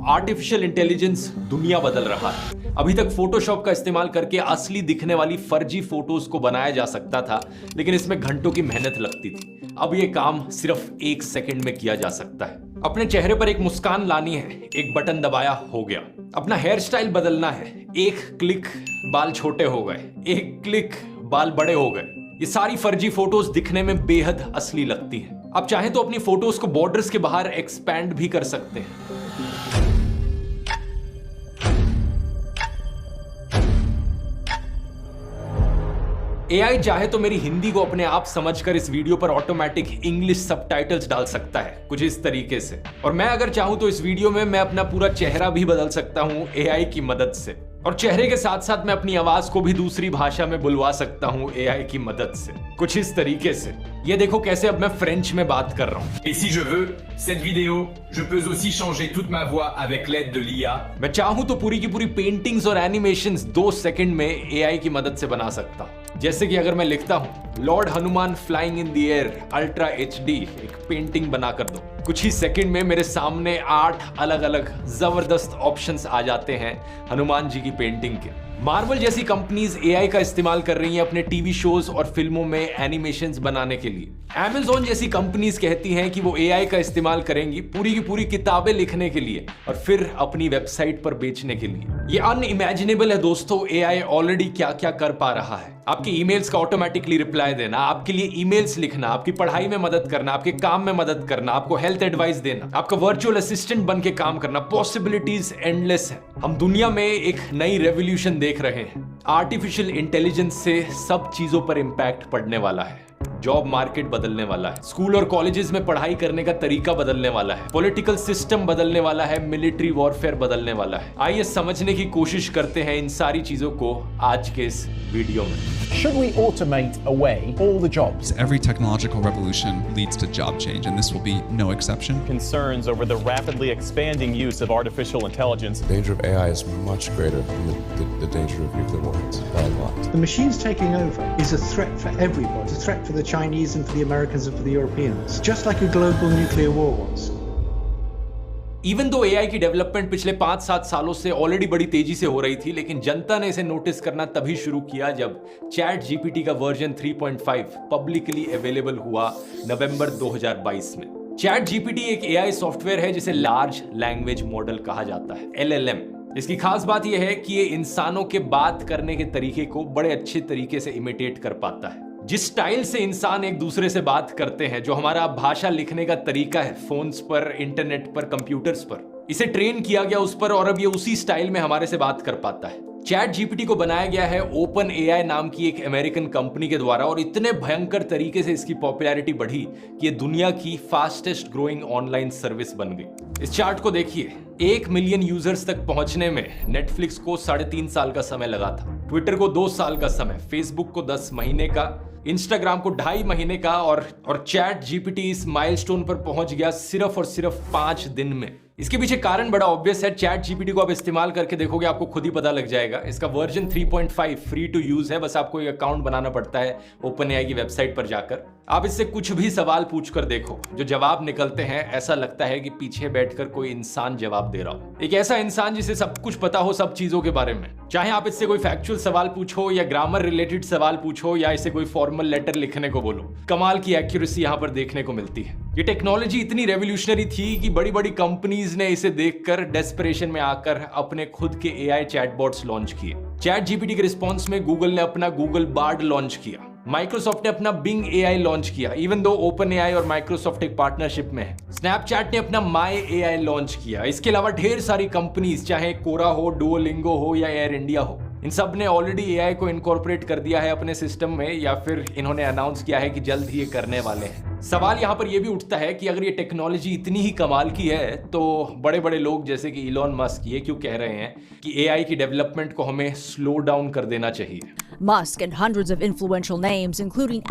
Artificial intelligence दुनिया बदल रहा है। अभी तक फोटोशॉप का इस्तेमाल करके असली दिखने वाली फर्जी फोटोज को बनाया जा सकता था, लेकिन इसमें घंटों की मेहनत लगती थी। अब यह काम सिर्फ 1 सेकंड में किया जा सकता है। अपने चेहरे पर एक मुस्कान लानी है, एक बटन दबाया हो गया। अपना हेयर स्टाइल बदलना है, एक क्लिक बाल छोटे हो गए, एक क्लिक बाल बड़े हो गए। ये सारी फर्जी फोटोज दिखने में बेहद असली लगती हैं। आप चाहें तो अपनी फोटोज को बॉर्डर्स के बाहर एक्सपैंड भी कर सकते हैं। एआई चाहे तो मेरी हिंदी को अपने आप समझकर इस वीडियो पर ऑटोमेटिक इंग्लिश सबटाइटल्स डाल सकता है, कुछ इस तरीके से। और मैं अगर चाहूं तो इस वीडियो में मैं अपना पूरा चेहरा भी बदल सकता हूं एआई की मदद से। और चेहरे के साथ साथ मैं अपनी आवाज को भी दूसरी भाषा में बुलवा सकता हूं एआई की मदद से, कुछ इस तरीके से। ये देखो कैसे अब मैं फ्रेंच में बात कर रहा हूं। Et si je veux, cette vidéo, je peux aussi changer toute ma voix avec l'aide de l'IA. मैं चाहूं तो पूरी की पूरी पेंटिंग्स और एनिमेशंस 2 सेकंड में एआई की मदद से बना सकता हूं। जैसे कि अगर मैं लिखता हूं Lord Hanuman flying in the air ultra HD, एक पेंटिंग बना कर दो, कुछ ही सेकंड में मेरे सामने 8 अलग अलग जबरदस्त ऑप्शंस आ जाते हैं हनुमान जी की पेंटिंग के। मार्वल जैसी कंपनीज एआई का इस्तेमाल कर रही हैं अपने टीवी शोज और फिल्मों में एनिमेशंस बनाने के लिए। Amazon जैसी कंपनीज कहती हैं कि वो एआई का इस्तेमाल करेंगी पूरी की पूरी किताबें लिखने के लिए और फिर अपनी वेबसाइट पर बेचने के लिए। ये अनइमेजिनेबल है दोस्तों, एआई ऑलरेडी क्या क्या कर पा रहा है। आपके ईमेल्स का ऑटोमेटिकली रिप्लाई देना, आपके लिए ईमेल्स लिखना, आपकी पढ़ाई में मदद करना, आपके काम में मदद करना, आपको हेल्थ एडवाइस देना, आपका वर्चुअल असिस्टेंट बन के काम करना। पॉसिबिलिटीज एंडलेस है। हम दुनिया में एक नई रेवोल्यूशन देख रहे हैं। आर्टिफिशियल इंटेलिजेंस से सब चीजों पर इंपैक्ट पड़ने वाला है। जॉब मार्केट बदलने वाला है, स्कूल और कॉलेजेस में पढ़ाई करने का तरीका बदलने वाला है, पॉलिटिकल सिस्टम बदलने वाला है, मिलिट्री वॉरफेयर बदलने वाला है। आइए समझने की कोशिश करते हैं इन सारी चीजों को आज के इस वीडियो में। Should we automate away all the jobs? Every technological revolution leads to job change, and this will be no exception. Concerns over the rapidly expanding use of artificial intelligence. The danger of AI is much greater than the danger of nuclear weapons, by a lot. The machines taking over is a threat for everybody, a threat for the Chinese and for the Americans and for the Europeans, just like a global nuclear war was. Even though AI की development पिछले 5-7 सालों से already बड़ी तेजी से हो रही थी, लेकिन जनता ने इसे नोटिस करना तभी शुरू किया जब चैट जीपीटी का वर्जन 3.5 पब्लिकली अवेलेबल हुआ नवंबर 2022 में। चैट जीपीटी एक एआई सॉफ्टवेयर है जिसे लार्ज लैंग्वेज मॉडल कहा जाता है, LLM। इसकी खास बात यह है कि ये इंसानों के बात करने के तरीके को बड़े अच्छे तरीके से इमिटेट कर पाता है। जिस स्टाइल से इंसान एक दूसरे से बात करते हैं, जो हमारा भाषा लिखने का तरीका है फोन्स पर, इंटरनेट पर, कंप्यूटर्स पर, इसे ट्रेन किया गया उस पर और अब ये उसी स्टाइल में हमारे से बात कर पाता है। चैट जीपीटी को बनाया गया है ओपन एआई नाम की एक अमेरिकन कंपनी के द्वारा और इतने भयंकर तरीके से इसकी पॉपुलैरिटी बढ़ी कि ये दुनिया की फास्टेस्ट ग्रोइंग ऑनलाइन सर्विस बन गई। इस चार्ट को देखिए, 1 मिलियन यूजर्स तक पहुंचने में नेटफ्लिक्स को 3.5 साल का समय लगा था, ट्विटर को 2 साल का समय, फेसबुक को 10 महीने का, इंस्टाग्राम को 2.5 महीने का और चैट जीपीटी इस माइलस्टोन पर पहुंच गया सिर्फ और सिर्फ 5 दिन में। इसके पीछे कारण बड़ा ऑब्वियस है। चैट जीपीटी को आप इस्तेमाल करके देखोगे, आपको खुद ही पता लग जाएगा। इसका वर्जन 3.5 फ्री टू यूज है, बस आपको एक अकाउंट बनाना पड़ता है ओपन एआई की वेबसाइट पर जाकर। आप इससे कुछ भी सवाल पूछकर देखो, जो जवाब निकलते हैं ऐसा लगता है कि पीछे बैठकर कोई इंसान जवाब दे रहा हो, एक ऐसा इंसान जिसे सब कुछ पता हो सब चीजों के बारे में। चाहे आप इससे कोई फैक्चुअल सवाल पूछो या ग्रामर रिलेटेड सवाल पूछो या इसे कोई फॉर्मल लेटर लिखने को बोलो, कमाल की एक्यूरेसी यहाँ पर देखने को मिलती है। ये टेक्नोलॉजी इतनी रेवोल्यूशनरी थी कि बड़ी बड़ी कंपनीज ने इसे देखकर डेस्परेशन में आकर अपने खुद के एआई चैटबॉट्स लॉन्च किए। चैट जीपीटी के रिस्पॉन्स में गूगल ने अपना गूगल बार्ड लॉन्च किया, माइक्रोसॉफ्ट ने अपना बिंग एआई लॉन्च किया, इवन दो ओपन एआई और माइक्रोसॉफ्ट एक पार्टनरशिप में है। स्नैपचैट ने अपना माई एआई लॉन्च किया। इसके अलावा ढेर सारी कंपनीज, चाहे कोरा हो, डुओलिंगो हो या एयर इंडिया हो, इन सब ने ऑलरेडी एआई को इनकॉर्पोरेट कर दिया है अपने सिस्टम में या फिर इन्होंने अनाउंस किया है कि जल्द ही ये करने वाले हैं। सवाल यहाँ पर यह भी उठता है कि अगर ये टेक्नोलॉजी इतनी ही कमाल की है तो बड़े बड़े लोग जैसे कि इलॉन मस्क ये क्यों कह रहे हैं कि एआई की डेवलपमेंट को हमें स्लो डाउन कर देना चाहिए। Musk and hundreds of influential names, including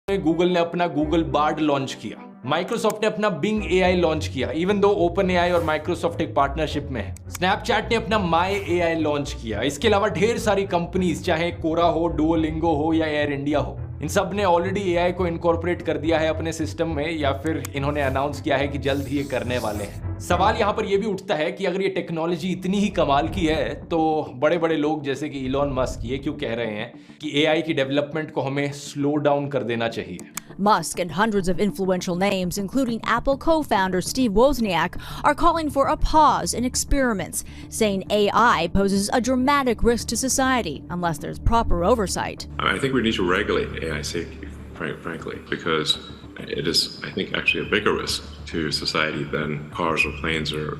Google ने अपना गूगल बार्ड लॉन्च किया। माइक्रोसॉफ्ट ने अपना बिंग एआई लॉन्च किया, इवन दो ओपन एआई और माइक्रोसॉफ्ट एक पार्टनरशिप में है। स्नैपचैट ने अपना माई एआई लॉन्च किया। इसके अलावा ढेर सारी कंपनीज, चाहे कोरा हो, डुओलिंगो हो या एयर इंडिया हो, इन सब ने ऑलरेडी एआई को इनकॉर्पोरेट कर दिया है अपने सिस्टम में, या फिर इन्होंने अनाउंस किया है कि जल्द ही ये करने वाले हैं। सवाल यहां पर यह भी उठता है कि अगर ये टेक्नोलॉजी इतनी ही कमाल की है तो बड़े बड़े लोग जैसे कि इलॉन मस्क ये क्यों कह रहे हैं कि एआई की डेवलपमेंट को हमें स्लो डाउन कर देना चाहिए। Musk and hundreds of influential names, including Apple co-founder Steve Wozniak, are calling for a pause in experiments, saying AI poses a dramatic risk to society unless there's proper oversight. I think we need to regulate AI safety, frankly, because it is, I think, actually a bigger risk to society than cars or planes or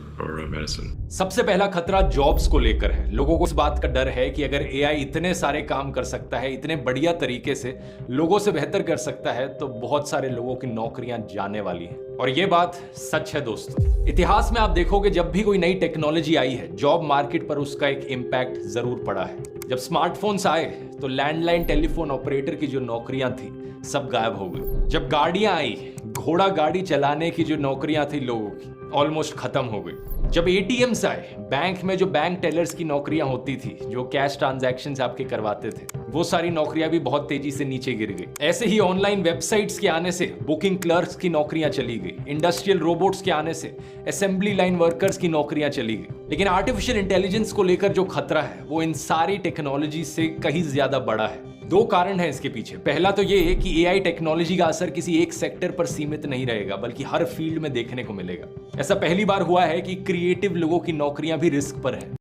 medicine. सबसे पहला खतरा jobs को लेकर है। लोगों को इस बात का डर है कि अगर एआई इतने सारे काम कर सकता है, इतने बढ़िया तरीके से लोगों से बेहतर कर सकता है, तो बहुत सारे लोगों की नौकरियां जाने वाली हैं। और ये बात सच है दोस्तों। इतिहास में आप देखोगे जब भी कोई नई टेक्नोलॉजी आई है, जॉब मार्केट पर उसका एक इम्पैक्ट जरूर पड़ा है। जब स्मार्टफोन्स आए तो लैंडलाइन टेलीफोन ऑपरेटर की जो नौकरियां थी सब गायब हो गई। जब गाड़ियां आई, घोड़ा गाड़ी चलाने की जो नौकरियां थी लोगों की ऑलमोस्ट खत्म हो गई। जब एटीएम्स आए, बैंक में जो बैंक टेलर्स की नौकरियां होती थी, जो कैश ट्रांजैक्शंस आपके करवाते थे, वो सारी नौकरियां भी बहुत तेजी से नीचे गिर गई। ऐसे ही ऑनलाइन वेबसाइट्स के आने से बुकिंग क्लर्क्स की नौकरियां चली गई। इंडस्ट्रियल रोबोट्स के आने से असेंबली लाइन वर्कर्स की नौकरियां चली गई। लेकिन आर्टिफिशियल इंटेलिजेंस को लेकर जो खतरा है वो इन सारी टेक्नोलॉजी से कहीं ज्यादा बड़ा है। दो कारण है इसके पीछे। पहला तो ये है कि एआई टेक्नोलॉजी का असर किसी एक सेक्टर पर सीमित नहीं रहेगा, बल्कि हर फील्ड में देखने को मिलेगा। ऐसा पहली बार हुआ है कि क्रिएटिव लोगों की नौकरियां भी रिस्क पर है।